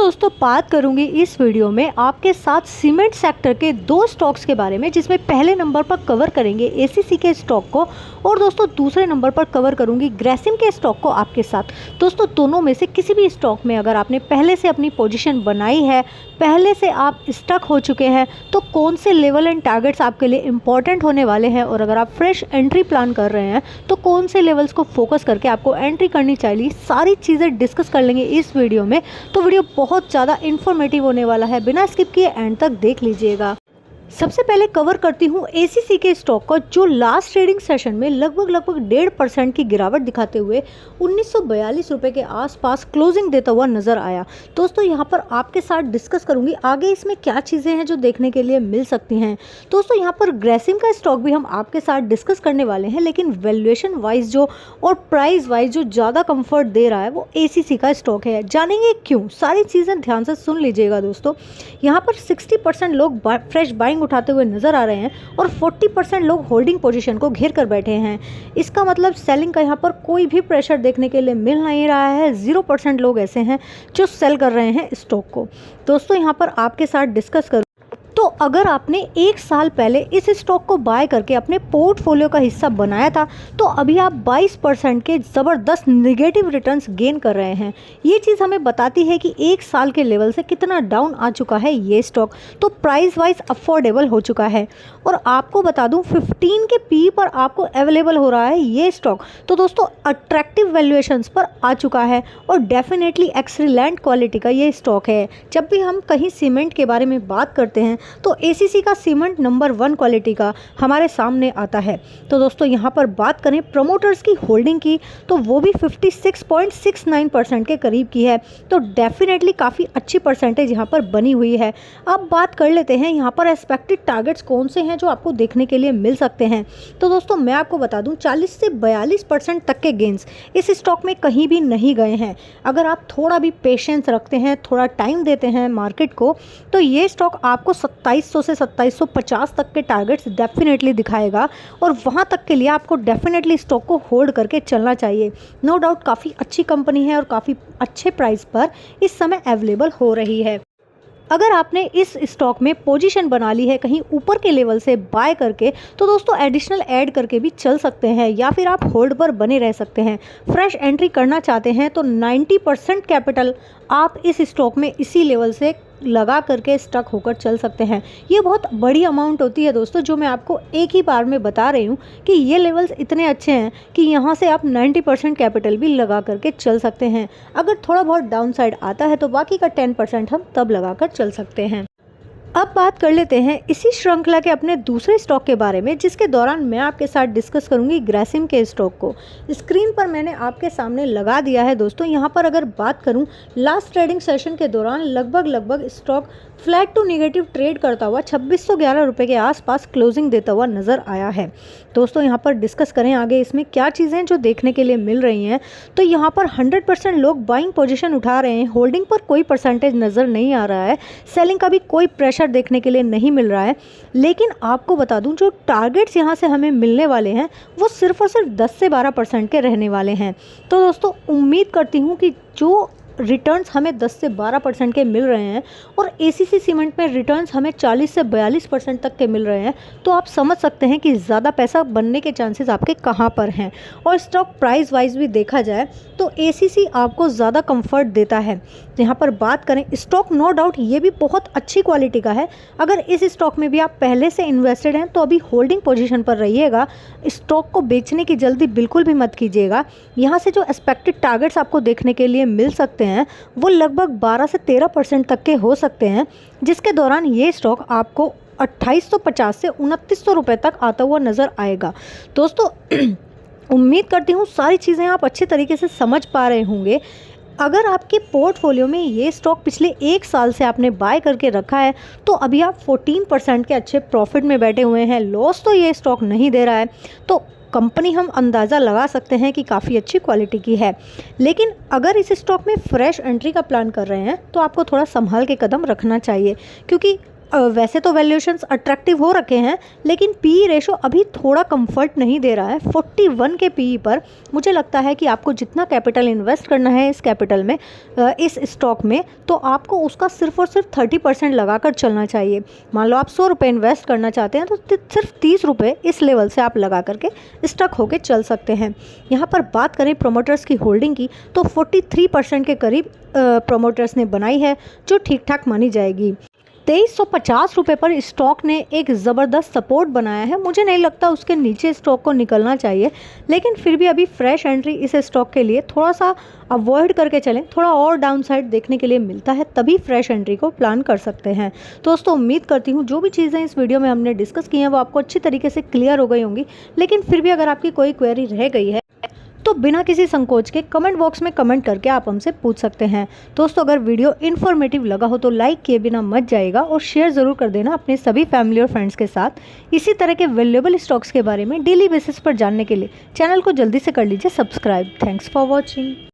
दोस्तों बात करूंगी इस वीडियो में आपके साथ सीमेंट सेक्टर के दो स्टॉक्स के बारे में, जिसमें पहले नंबर पर कवर करेंगे एसीसी के स्टॉक को और दोस्तों दूसरे नंबर पर कवर करूंगी ग्रेसिम के स्टॉक को आपके साथ। दोस्तों दोनों में से किसी भी स्टॉक में अगर आपने पहले से अपनी पोजीशन बनाई है, पहले से आप स्टक हो चुके हैं, तो कौन से लेवल एंड टारगेट्स आपके लिए इंपॉर्टेंट होने वाले हैं, और अगर आप फ्रेश एंट्री प्लान कर रहे हैं तो कौन से लेवल्स को फोकस करके आपको एंट्री करनी चाहिए, सारी चीज़ें डिस्कस कर लेंगे इस वीडियो में। तो वीडियो बहुत ज़्यादा इन्फॉर्मेटिव होने वाला है, बिना स्किप किए एंड तक देख लीजिएगा। सबसे पहले कवर करती हूँ एसीसी के स्टॉक को, जो लास्ट ट्रेडिंग सेशन में लगभग 1.5% की गिरावट दिखाते हुए 1942 रुपये के आसपास क्लोजिंग देता हुआ नजर आया। दोस्तों यहाँ पर आपके साथ डिस्कस करूंगी आगे इसमें क्या चीज़ें हैं जो देखने के लिए मिल सकती हैं। दोस्तों यहाँ पर ग्रेसिम का स्टॉक भी हम आपके साथ डिस्कस करने वाले हैं, लेकिन वैल्यूएशन वाइज जो और प्राइस वाइज जो ज़्यादा कंफर्ट दे रहा है वो एसीसी का स्टॉक है। जानेंगे क्यों, सारी चीज़ें ध्यान से सुन लीजिएगा। दोस्तों यहाँ पर 60% लोग फ्रेश बाइंग उठाते हुए नजर आ रहे हैं और 40% लोग होल्डिंग पोजीशन को घेर कर बैठे हैं। इसका मतलब सेलिंग का यहाँ पर कोई भी प्रेशर देखने के लिए मिल नहीं रहा है। 0% लोग ऐसे हैं जो सेल कर रहे हैं स्टॉक को। दोस्तों यहाँ पर आपके साथ डिस्कस करूँ तो अगर आपने एक साल पहले इस स्टॉक को बाय करके अपने पोर्टफोलियो का हिस्सा बनाया था, तो अभी आप 22% के ज़बरदस्त नेगेटिव रिटर्न्स गेन कर रहे हैं। ये चीज़ हमें बताती है कि एक साल के लेवल से कितना डाउन आ चुका है ये स्टॉक, तो प्राइस वाइज अफोर्डेबल हो चुका है। और आपको बता दूं 15 के पी पर आपको अवेलेबल हो रहा है ये स्टॉक, तो दोस्तों अट्रैक्टिव वैल्यूएशंस पर आ चुका है और डेफिनेटली एक्सीलेंट क्वालिटी का ये स्टॉक है। जब भी हम कहीं सीमेंट के बारे में बात करते हैं तो एसीसी का सीमेंट नंबर 1 क्वालिटी का हमारे सामने आता है। तो दोस्तों यहाँ पर बात करें प्रमोटर्स की होल्डिंग की, तो वो भी 56.69% के करीब की है, तो डेफिनेटली काफ़ी अच्छी परसेंटेज यहाँ पर बनी हुई है। अब बात कर लेते हैं यहाँ पर एक्सपेक्टेड टारगेट्स कौन से हैं जो आपको देखने के लिए मिल सकते हैं। तो दोस्तों मैं आपको बता दूँ 40 से 42% तक के गेंस इस स्टॉक में कहीं भी नहीं गए हैं। अगर आप थोड़ा भी पेशेंस रखते हैं, थोड़ा टाइम देते हैं मार्केट को, तो ये स्टॉक आपको 2700 से 2750 तक के टारगेट्स डेफिनेटली दिखाएगा और वहां तक के लिए आपको डेफिनेटली स्टॉक को होल्ड करके चलना चाहिए। नो डाउट काफ़ी अच्छी कंपनी है और काफ़ी अच्छे प्राइस पर इस समय अवेलेबल हो रही है। अगर आपने इस स्टॉक में पोजीशन बना ली है कहीं ऊपर के लेवल से बाय करके, तो दोस्तों एडिशनल ऐड करके भी चल सकते हैं, या फिर आप होल्ड पर बने रह सकते हैं। फ्रेश एंट्री करना चाहते हैं तो 90% कैपिटल आप इस स्टॉक में इसी लेवल से लगा करके स्टक होकर चल सकते हैं। ये बहुत बड़ी अमाउंट होती है दोस्तों, जो मैं आपको एक ही बार में बता रही हूँ कि ये लेवल्स इतने अच्छे हैं कि यहाँ से आप 90% कैपिटल भी लगा करके चल सकते हैं। अगर थोड़ा बहुत डाउन साइड आता है तो बाकी का 10% हम तब लगा कर चल सकते हैं। अब बात कर लेते हैं इसी श्रृंखला के अपने दूसरे स्टॉक के बारे में, जिसके दौरान मैं आपके साथ डिस्कस करूंगी ग्रेसिम के स्टॉक को। स्क्रीन पर मैंने आपके सामने लगा दिया है। दोस्तों यहाँ पर अगर बात करूं लास्ट ट्रेडिंग सेशन के दौरान लगभग stock flat to negative trade करता हुआ 2611 रुपये के आसपास क्लोजिंग देता हुआ नज़र आया है। दोस्तों यहाँ पर डिस्कस करें आगे इसमें क्या चीज़ें जो देखने के लिए मिल रही हैं, तो यहाँ पर 100% लोग बाइंग पोजीशन उठा रहे हैं। होल्डिंग पर कोई परसेंटेज नज़र नहीं आ रहा है, सेलिंग का भी कोई प्रेशर देखने के लिए नहीं मिल रहा है। लेकिन आपको बता दूं जो टारगेट्स यहाँ से हमें मिलने वाले हैं वो सिर्फ और सिर्फ 10 से 12% के रहने वाले हैं। तो दोस्तों उम्मीद करती हूँ कि जो रिटर्न्स हमें 10 से 12% के मिल रहे हैं और एसीसी सीमेंट में रिटर्न्स हमें 40 से 42% तक के मिल रहे हैं, तो आप समझ सकते हैं कि ज़्यादा पैसा बनने के चांसेस आपके कहाँ पर हैं। और स्टॉक प्राइस वाइज भी देखा जाए तो एसीसी आपको ज़्यादा कंफर्ट देता है। यहाँ पर बात करें स्टॉक, नो डाउट ये भी बहुत अच्छी क्वालिटी का है। अगर इस स्टॉक में भी आप पहले से इन्वेस्टेड हैं तो अभी होल्डिंग पोजीशन पर रहिएगा, स्टॉक को बेचने की जल्दी बिल्कुल भी मत कीजिएगा। यहाँ से जो एक्सपेक्टेड टारगेट्स आपको देखने के लिए मिल सकते हैं वो लगभग 12 से 13% तक के हो सकते हैं, जिसके दौरान ये स्टॉक आपको 2850 से 2900 रुपये तक आता हुआ नज़र आएगा। दोस्तों उम्मीद करती हूँ सारी चीज़ें आप अच्छे तरीके से समझ पा रहे होंगे। अगर आपके पोर्टफोलियो में ये स्टॉक पिछले एक साल से आपने बाय करके रखा है तो अभी आप 14% के अच्छे प्रॉफिट में बैठे हुए हैं। लॉस तो ये स्टॉक नहीं दे रहा है, तो कंपनी हम अंदाज़ा लगा सकते हैं कि काफ़ी अच्छी क्वालिटी की है। लेकिन अगर इस स्टॉक में फ्रेश एंट्री का प्लान कर रहे हैं तो आपको थोड़ा संभाल के कदम रखना चाहिए, क्योंकि वैसे तो वैल्यूएशंस अट्रैक्टिव हो रखे हैं, लेकिन पीई रेशो अभी थोड़ा कंफर्ट नहीं दे रहा है। 41 के पीई पर मुझे लगता है कि आपको जितना कैपिटल इन्वेस्ट करना है इस कैपिटल में, इस स्टॉक में, तो आपको उसका सिर्फ और सिर्फ 30% लगाकर चलना चाहिए। मान लो आप 100 रुपये इन्वेस्ट करना चाहते हैं तो सिर्फ 30 रुपये इस लेवल से आप लगा करके स्टक होके चल सकते हैं। यहाँ पर बात करें प्रोमोटर्स की होल्डिंग की, तो 43% के करीब प्रोमोटर्स ने बनाई है, जो ठीक ठाक मानी जाएगी। 2350 रुपये पर स्टॉक ने एक ज़बरदस्त सपोर्ट बनाया है। मुझे नहीं लगता उसके नीचे स्टॉक को निकलना चाहिए, लेकिन फिर भी अभी फ्रेश एंट्री इस स्टॉक के लिए थोड़ा सा अवॉइड करके चलें। थोड़ा और डाउन साइड देखने के लिए मिलता है तभी फ्रेश एंट्री को प्लान कर सकते हैं। दोस्तों, उम्मीद करती हूँ जो भी चीज़ें इस वीडियो में हमने डिस्कस की हैं वो आपको अच्छी तरीके से क्लियर हो गई होंगी, लेकिन फिर भी अगर आपकी कोई क्वेरी रह गई है तो बिना किसी संकोच के कमेंट बॉक्स में कमेंट करके आप हमसे पूछ सकते हैं। दोस्तों, अगर वीडियो इन्फॉर्मेटिव लगा हो तो लाइक किए बिना मत जाइएगा और शेयर ज़रूर कर देना अपने सभी फैमिली और फ्रेंड्स के साथ। इसी तरह के वैल्यूएबल स्टॉक्स के बारे में डेली बेसिस पर जानने के लिए चैनल को जल्दी से कर लीजिए सब्सक्राइब। Thanks for watching.